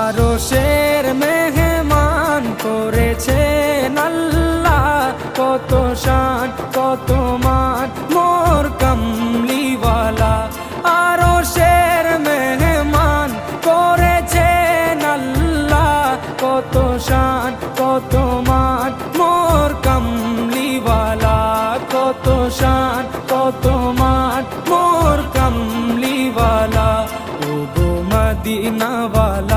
আরশের মেহমান করেছেন আল্লাহ, কত শান কত মান মোর কামলিওয়ালা। আরশের মেহমান করেছেন আল্লাহ, কত শান কত মান মোর কামলিওয়ালা, কত শান কত মান মোর কামলিওয়ালা। ও গো মদিনাওয়ালা